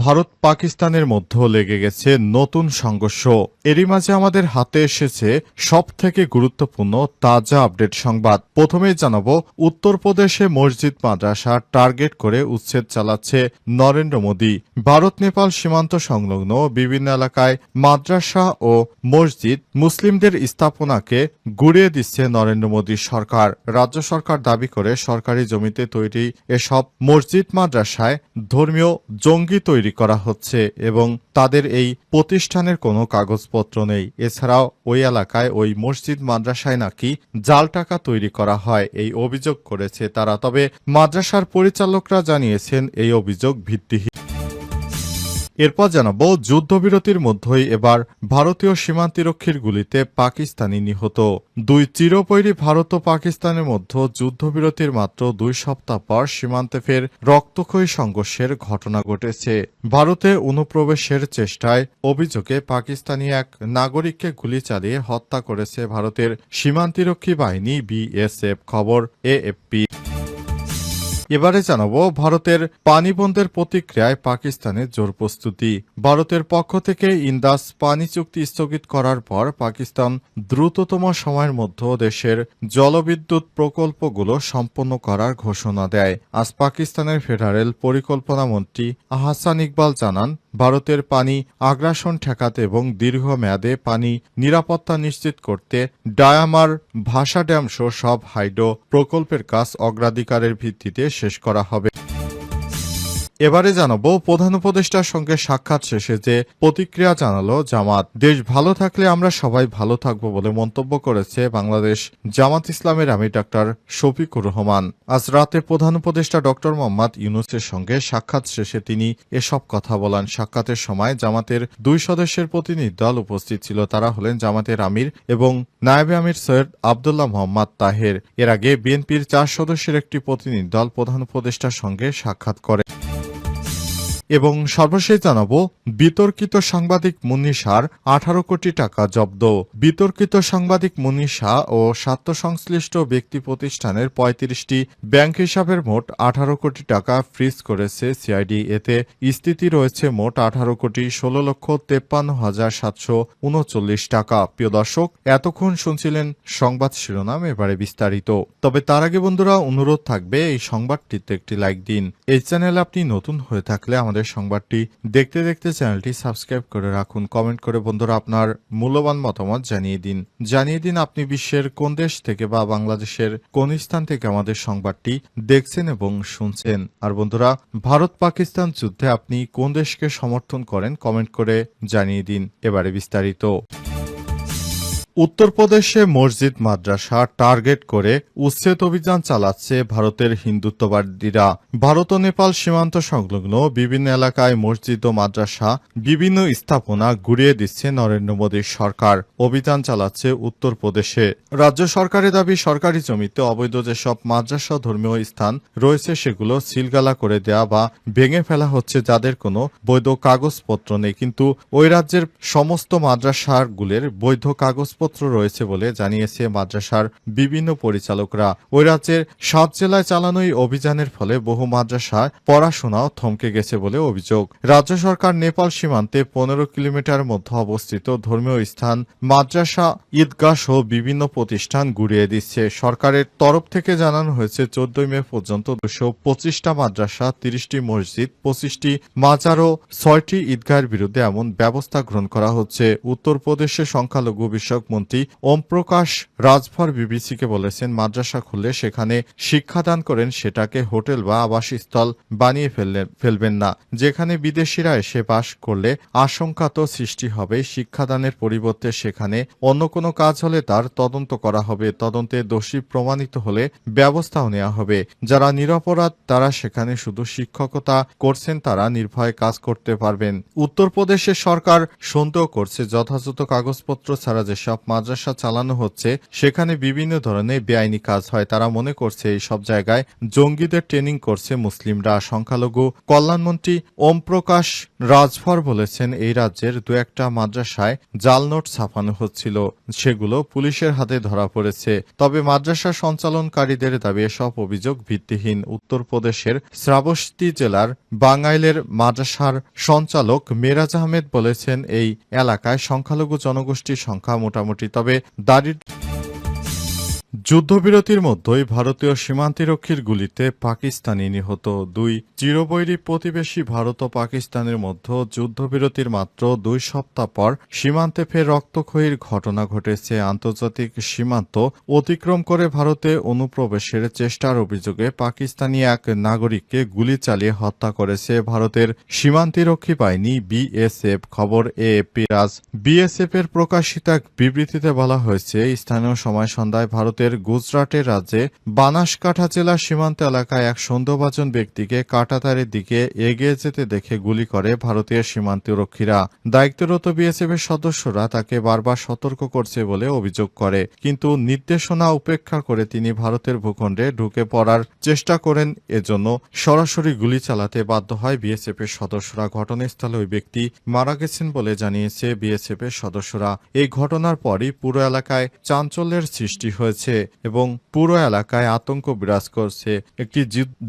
ভারত পাকিস্তানের মধ্যে লেগে গেছে নতুন সংঘর্ষ। এরই মাঝে আমাদের হাতে এসেছে সবথেকে গুরুত্বপূর্ণ তাজা আপডেট সংবাদ। প্রথমেই জানাবো, উত্তরপ্রদেশে মসজিদ মাদ্রাসা টার্গেট করে উচ্ছেদ চালাচ্ছে নরেন্দ্র মোদী। ভারত নেপাল সীমান্ত সংলগ্ন বিভিন্ন এলাকায় মাদ্রাসা ও মসজিদ মুসলিমদের স্থাপনাকে গুড়িয়ে দিচ্ছে নরেন্দ্র মোদী সরকার। রাজ্য সরকার দাবি করে সরকারি জমিতে তৈরি এসব মসজিদ মাদ্রাসায় ধর্মীয় জঙ্গি তৈরি করা হচ্ছে এবং তাদের এই প্রতিষ্ঠানের কোনো কাগজপত্র নেই। এছাড়াও ওই এলাকায় ওই মসজিদ মাদ্রাসায় নাকি জাল টাকা তৈরি করা হয়, এই অভিযোগ করেছে তারা। তবে মাদ্রাসার পরিচালকরা জানিয়েছেন এই অভিযোগ ভিত্তিহীন। এরপর জানাবো, যুদ্ধবিরতির মধ্যেই এবার ভারতীয় সীমান্তিরক্ষীর গুলিতে পাকিস্তানি নিহত। দুই চিরবৈরী ভারত ও পাকিস্তানের মধ্যে যুদ্ধবিরতির মাত্র 2 সপ্তাহ পর সীমান্তে ফের রক্তক্ষয়ী সংঘর্ষের ঘটনা ঘটেছে। ভারতে অনুপ্রবেশের চেষ্টায় অভিযোগে পাকিস্তানি এক নাগরিককে গুলি চালিয়ে হত্যা করেছে ভারতের সীমান্তিরক্ষী বাহিনী বিএসএফ, খবর এএফপি। এবারে জানাবো, ভারতের পানি বন্ধের প্রতিক্রিয়ায় পাকিস্তানের জোর প্রস্তুতি। ভারতের পক্ষ থেকে ইন্দাস পানি চুক্তি স্থগিত করার পর পাকিস্তান দ্রুততম সময়ের মধ্যে দেশের জলবিদ্যুৎ প্রকল্পগুলো সম্পন্ন করার ঘোষণা দেয়। আজ পাকিস্তানের ফেডারেল পরিকল্পনা মন্ত্রী আহসান ইকবাল জানান, ভারতের পানি আগ্রাসন ঠেকাতে এবং দীর্ঘমেয়াদে পানি নিরাপত্তা নিশ্চিত করতে ডায়ামার, ভাষা ড্যাম সহ সব হাইড্রো প্রকল্পের কাজ অগ্রাধিকারের ভিত্তিতে শেষ করা হবে। এবারে জানাবো, প্রধান উপদেষ্টার সঙ্গে সাক্ষাৎ শেষে যে প্রতিক্রিয়া জানালো জামাত। দেশ ভালো থাকলে আমরা সবাই ভালো থাকবো বলে মন্তব্য করেছে বাংলাদেশ জামাত ইসলামের আমির ডাক্তার শফিকুর রহমান। আজ রাতে প্রধান উপদেষ্টা ডক্টর মোহাম্মদ ইউনূসের সঙ্গে সাক্ষাৎ শেষে তিনি এসব কথা বলেন। সাক্ষাতের সময় জামাতের 2 সদস্যের প্রতিনিধি দল উপস্থিত ছিল। তারা হলেন জামাতের আমির এবং নায়েবে আমির সৈয়দ আবদুল্লাহ মোহাম্মদ তাহের। এর আগে বিএনপির 4 সদস্যের একটি প্রতিনিধি দল প্রধান উপদেষ্টার সঙ্গে সাক্ষাৎ করে। এবং সর্বশেষ জানাবো, বিতর্কিত সাংবাদিক মুন্নী শাহর 18 কোটি টাকা জব্দ। বিতর্কিত সাংবাদিক মুন্নী শাহ ও স্বার্থ সংশ্লিষ্ট ব্যক্তি প্রতিষ্ঠানের 35টি ব্যাংক হিসাবের মোট 18 কোটি টাকা ফ্রিজ করেছে সিআইডি। এতে স্থিতি রয়েছে মোট 18,53,739 টাকা। প্রিয় দর্শক, এতক্ষণ শুনছিলেন সংবাদ শিরোনাম, এবারে বিস্তারিত। তবে তার আগে বন্ধুরা, অনুরোধ থাকবে এই সংবাদটিতে একটি লাইক দিন। এই চ্যানেলে আপনি নতুন হয়ে থাকলে আমাদের সংবাদটি দেখতে দেখতে চ্যানেলটি সাবস্ক্রাইব করে রাখুন। কমেন্ট করে বন্ধুরা আপনার মূল্যবান মতামত জানিয়ে দিন আপনি বিশ্বের কোন দেশ থেকে বা বাংলাদেশের কোন স্থান থেকে আমাদের সংবাদটি দেখছেন এবং শুনছেন। আর বন্ধুরা, ভারত পাকিস্তান যুদ্ধে আপনি কোন দেশকে সমর্থন করেন কমেন্ট করে জানিয়ে দিন। এবারে বিস্তারিত। উত্তরপ্রদেশে মসজিদ মাদ্রাসা টার্গেট করে উচ্ছেদ অভিযান চালাচ্ছে ভারতের হিন্দুত্ববাদীরা। ভারত ও নেপাল সীমান্ত সংলগ্ন বিভিন্ন এলাকায় মসজিদ ও মাদ্রাসা বিভিন্ন স্থাপনা গুড়িয়ে দিচ্ছে নরেন্দ্র মোদীর সরকার। অভিযান চালাচ্ছে উত্তরপ্রদেশে। রাজ্য সরকারের দাবি, সরকারি জমিতে অবৈধ যেসব মাদ্রাসা ধর্মীয় স্থান রয়েছে সেগুলো সিলগালা করে দেয়া বা ভেঙে ফেলা হচ্ছে, যাদের কোনো বৈধ কাগজপত্র নেই। কিন্তু ওই রাজ্যের সমস্ত মাদ্রাসাগুলির বৈধ কাগজপত্র রয়েছে বলে জানিয়েছে মাদ্রাসার বিভিন্ন পরিচালকরা। ওই রাজ্যের 7 জেলায় চালানো এই অভিযানের ফলে বহু মাদ্রাসায় পড়াশোনাও থমকে গেছে বলে অভিযোগ। রাজ্য সরকার নেপাল সীমান্তে 15 কিলোমিটার মধ্যে অবস্থিত ধর্মীয় স্থান, মাদ্রাসা, ঈদগাহ সহ বিভিন্ন প্রতিষ্ঠান গুড়িয়ে দিচ্ছে। সরকারের তরফ থেকে জানানো হয়েছে 14 মে পর্যন্ত 225টা মাদ্রাসা, 30টি মসজিদ, 25টি মাজার ও 6টি ঈদগাহের বিরুদ্ধে এমন ব্যবস্থা গ্রহণ করা হচ্ছে। উত্তরপ্রদেশের সংখ্যালঘু বিষয়ক মন্ত্রী ওম প্রকাশ রাজভর বিবিসিকে বলেছেন, মাদ্রাসা খুললে সেখানে শিক্ষাদান করেন, সেটাকে হোটেল বা আবাসস্থল বানিয়ে ফেলবেন না। যেখানে বিদেশিরা এসে বাস করলে আশঙ্কা তো সৃষ্টি হবে। শিক্ষাদানের পরিবর্তে সেখানে অন্য কোনো কাজ হলে তার তদন্ত করা হবে। তদন্তে দোষী প্রমাণিত হলে ব্যবস্থাও নেওয়া হবে। যারা নিরপরাধ তারা সেখানে শুধু শিক্ষকতা করছেন, তারা নির্ভয়ে কাজ করতে পারবেন। উত্তরপ্রদেশের সরকার সন্দেহ করছে যথাযথ কাগজপত্র ছাড়া যেসব মাদ্রাসা চালানো হচ্ছে সেখানে বিভিন্ন ধরনের বেআইনি কাজ হয়। তারা মনে করছে এই সব জায়গায় জঙ্গিদের ট্রেনিং করছে মুসলিমরা। সংখ্যালঘু কল্যাণমন্ত্রী ওম প্রকাশ রাজভর বলেছেন, এই রাজ্যের দু একটা মাদ্রাসায় জাল নোট ছাপানো হচ্ছিল, সেগুলো পুলিশের হাতে ধরা পড়েছে। তবে মাদ্রাসা সঞ্চালনকারীদের দাবি এসব অভিযোগ ভিত্তিহীন। উত্তরপ্রদেশের শ্রাবস্তি জেলার বাঙ্গাইলের মাদ্রাসার সঞ্চালক মেরাজ আহমেদ বলেছেন, এই এলাকায় সংখ্যালঘু জনগোষ্ঠীর সংখ্যা মোটামুটি, তবে যুদ্ধবিরতির মধ্যেই ভারতীয় সীমান্তিরক্ষীর গুলিতে পাকিস্তানি নিহত। দুই চিরবৈরী প্রতিবেশী ভারত ও পাকিস্তানের মধ্যে যুদ্ধবিরতির মাত্র 2 সপ্তাহ পর সীমান্তে ফের রক্তক্ষয়ীর ঘটনা ঘটেছে। আন্তর্জাতিক সীমান্ত অতিক্রম করে ভারতে অনুপ্রবেশের চেষ্টার অভিযোগে পাকিস্তানি এক নাগরিককে গুলি চালিয়ে হত্যা করেছে ভারতের সীমান্তিরক্ষী বাহিনী বিএসএফ। খবর এএপি। বিএসএফ এর প্রকাশিত এক বিবৃতিতে বলা হয়েছে, স্থানীয় সময় সন্ধ্যায় ভারতের গুজরাটের রাজ্যে বানাসকাঠা জেলার সীমান্ত এলাকায় এক সন্দেহভাজন ব্যক্তিকে কাঁটাতারের দিকে এগিয়ে যেতে দেখে গুলি করে ভারতীয় সীমান্তরক্ষীরা। দায়িত্বরত বিএসএফ এর সদস্যরা তাকে বারবার সতর্ক করছে বলে অভিযোগ করে, কিন্তু নির্দেশনা উপেক্ষা করে তিনি ভারতের ভূখণ্ডে ঢুকে পড়ার চেষ্টা করেন। এজন্য সরাসরি গুলি চালাতে বাধ্য হয় বিএসএফ এর সদস্যরা। ঘটনাস্থলে ওই ব্যক্তি মারা গেছেন বলে জানিয়েছে বিএসএফ এর সদস্যরা। এই ঘটনার পরই পুরো এলাকায় চাঞ্চল্যের সৃষ্টি হয়েছে এবং পুরো এলাকায় আতঙ্ক বিরাজ করছে। একটি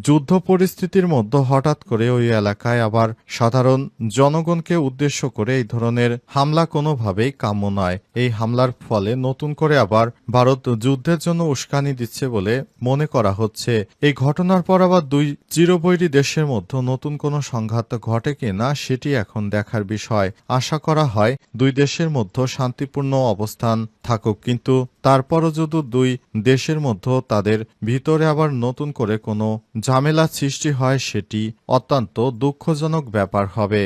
যুদ্ধ পরিস্থিতির মধ্যে হঠাৎ করে ওই এলাকায় আবার সাধারণ জনগণকে উদ্দেশ্য করে এই ধরনের হামলা কোনোভাবেই কাম্য নয়। এই হামলার ফলে নতুন করে আবার ভারত যুদ্ধের জন্য উস্কানি দিচ্ছে বলে মনে করা হচ্ছে। এই ঘটনার পর আবার দুই চিরবৈরী দেশের মধ্যে নতুন কোনো সংঘাত ঘটে কিনা সেটি এখন দেখার বিষয়। আশা করা হয় দুই দেশের মধ্যে শান্তিপূর্ণ অবস্থান থাকুক, কিন্তু তারপরও যদি দুই দেশের মধ্যে তাদের ভিতরে আবার নতুন করে কোনো ঝামেলা সৃষ্টি হয় সেটি অত্যন্ত দুঃখজনক ব্যাপার হবে।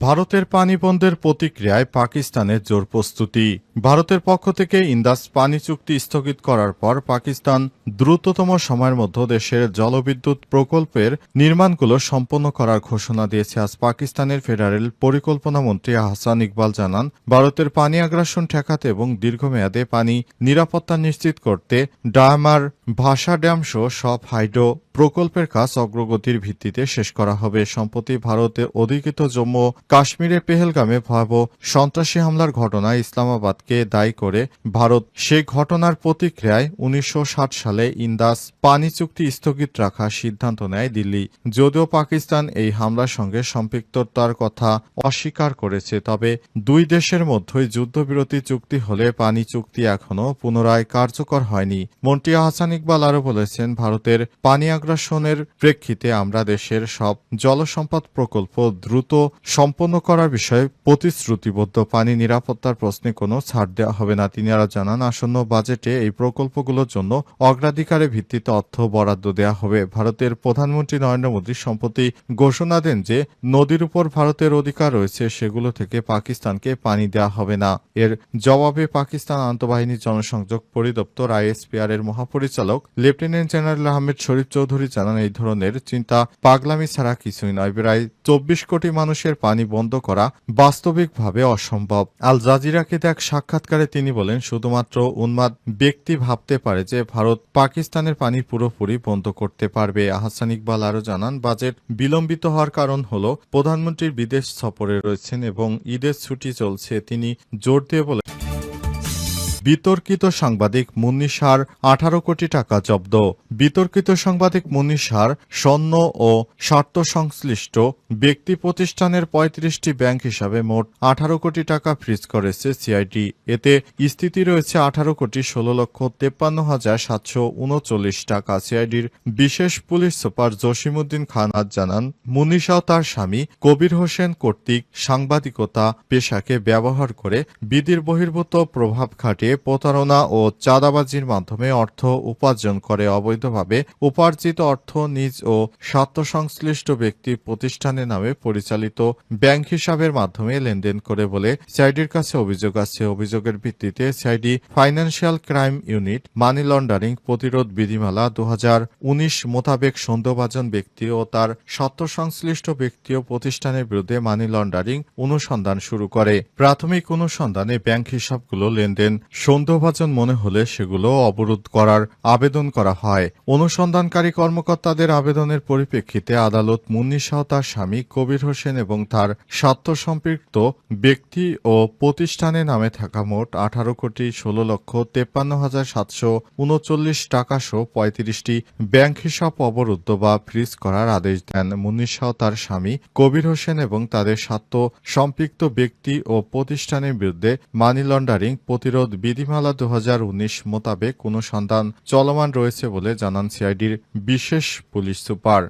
ভারতের পানি বন্ধের প্রতিক্রিয়ায় পাকিস্তানের জোর প্রস্তুতি। ভারতের পক্ষ থেকে ইন্দাস পানি চুক্তি স্থগিত করার পর পাকিস্তান দ্রুততম সময়ের মধ্যে দেশের জলবিদ্যুৎ প্রকল্পের নির্মাণগুলো সম্পন্ন করার ঘোষণা দিয়েছে। আজ পাকিস্তানের ফেডারেল পরিকল্পনা মন্ত্রী আহসান ইকবাল জানান, ভারতের পানি আগ্রাসন ঠেকাতে এবং দীর্ঘমেয়াদে পানি নিরাপত্তা নিশ্চিত করতে ডায়ামার, ভাষা ড্যাম সহ সব হাইড্রো প্রকল্পের কাজ অগ্রগতির ভিত্তিতে শেষ করা হবে। সম্প্রতি ভারতে অধিকৃত জম্মু কাশ্মীরের পেহেলগামে ভয়াবহ সন্ত্রাসী হামলার ঘটনায় ইসলামাবাদকে দায়ী করে ভারত সেই ঘটনার প্রতিক্রিয়ায় 1960 সালে ইন্দাস পানি চুক্তি স্থগিত রাখার সিদ্ধান্ত নেয় দিল্লি। যদিও পাকিস্তান এই হামলার সঙ্গে সম্পৃক্ততার কথা অস্বীকার করেছে, তবে দুই দেশের মধ্যেই যুদ্ধবিরতি চুক্তি হলে পানি চুক্তি এখনও পুনরায় কার্যকর হয়নি। মন্ত্রী আহসান ইকবাল আরও বলেছেন, ভারতের পানি আগ্রাসনের প্রেক্ষিতে আমরা দেশের সব জলসম্পদ প্রকল্প দ্রুত সম্পন্ন করার বিষয়ে প্রতিশ্রুতিবদ্ধ। পানি নিরাপত্তার প্রশ্নে কোনো ছাড় দেওয়া হবে না। তিনি আরও জানান, আসন্ন বাজেটে এই প্রকল্পগুলোর জন্য অগ্রাধিকারের ভিত্তিতে অর্থ বরাদ্দ দেওয়া হবে। ভারতের প্রধানমন্ত্রী নরেন্দ্র মোদী সম্প্রতি ঘোষণা দেন যে নদীর উপর ভারতের অধিকার রয়েছে, সেগুলো থেকে পাকিস্তানকে পানি দেওয়া হবে না। এর জবাবে পাকিস্তান আন্তঃবাহিনী জনসংযোগ পরিদপ্তর আইএসপিআর এর মহাপরিচালক লেফটেন্যান্ট জেনারেল আহমেদ শরীফ চৌধুরী জানান, এই ধরনের চিন্তা পাগলামি ছাড়া কিছুই নয়। প্রায় 24 কোটি মানুষের পানি বন্ধ করা বাস্তবিকভাবে অসম্ভব। আল জাজিরাকে এক সাক্ষাৎকারে তিনি বলেন, শুধুমাত্র উন্মাদ ব্যক্তি ভাবতে পারে যে ভারত পাকিস্তানের পানি পুরোপুরি বন্ধ করতে পারবে। আহসান ইকবাল আরও জানান, বাজেট বিলম্বিত হওয়ার কারণ হল প্রধানমন্ত্রীর বিদেশ সফরে রয়েছেন এবং ঈদের ছুটি চলছে। তিনি জোর দিয়ে বলেন, বিতর্কিত সাংবাদিক মুন্নি শাহর 18 কোটি টাকা জব্দ। বিতর্কিত সাংবাদিক মুন্নি শাহর স্বর্ণ ও স্বার্থ সংশ্লিষ্ট ব্যক্তি প্রতিষ্ঠানের 35টি ব্যাংক হিসাবে মোট 18 কোটি টাকা ফ্রিজ করেছে সিআইডি। এতে স্থিতি রয়েছে 18,16,53,739 টাকা। সিআইডির বিশেষ পুলিশ সুপার জসিমউদ্দিন খান আজ জানান, মুন্নি শাহ তার স্বামী কবির হোসেন কর্তৃক সাংবাদিকতা পেশাকে ব্যবহার করে বিধির বহির্ভূত প্রভাব খাটিয়ে প্রতারণা ও চাঁদাবাজির মাধ্যমে অর্থ উপার্জন করে অবৈধভাবে উপার্জিত অর্থ নিজ ও স্বার্থসংশ্লিষ্ট ব্যক্তি প্রতিষ্ঠানের নামে পরিচালিত ব্যাংক হিসাবের মাধ্যমে লেনদেন করে বলে সিআইডির কাছে অভিযোগ আছে। অভিযোগের ভিত্তিতে CID financial crime unit money laundering প্রতিরোধ বিধিমালা 2019 মোতাবেক সন্দেহভাজন ব্যক্তি ও তার স্বার্থসংশ্লিষ্ট ব্যক্তি ও প্রতিষ্ঠানের বিরুদ্ধে মানি লন্ডারিং অনুসন্ধান শুরু করে। প্রাথমিক অনুসন্ধানে ব্যাংক হিসাবগুলো লেনদেন সন্দেহভাজন মনে হলে সেগুলো অবরোধ করার আবেদন করা হয়। অনুসন্ধানকারী কর্মকর্তাদের আবেদনের পরিপ্রেক্ষিতে আদালত মুন্নী তার স্বামী কবির হোসেন এবং তার স্বার্থ সম্পৃক্ত ব্যক্তি ও প্রতিষ্ঠানের নামে থাকা মোট 18,16,53,739 টাকা সহ 35টি ব্যাংক হিসাব অবরুদ্ধ বা ফ্রিজ করার আদেশ দেন। মুন্নী তার স্বামী কবির হোসেন এবং তাদের স্বার্থ সম্পৃক্ত ব্যক্তি ও প্রতিষ্ঠানের বিরুদ্ধে মানি লন্ডারিং প্রতিরোধ বিধিমালা 2019 মোতাবেক অনুসন্ধান চলমান রয়েছে বলে জানান সিআইডির বিশেষ পুলিশ সুপার।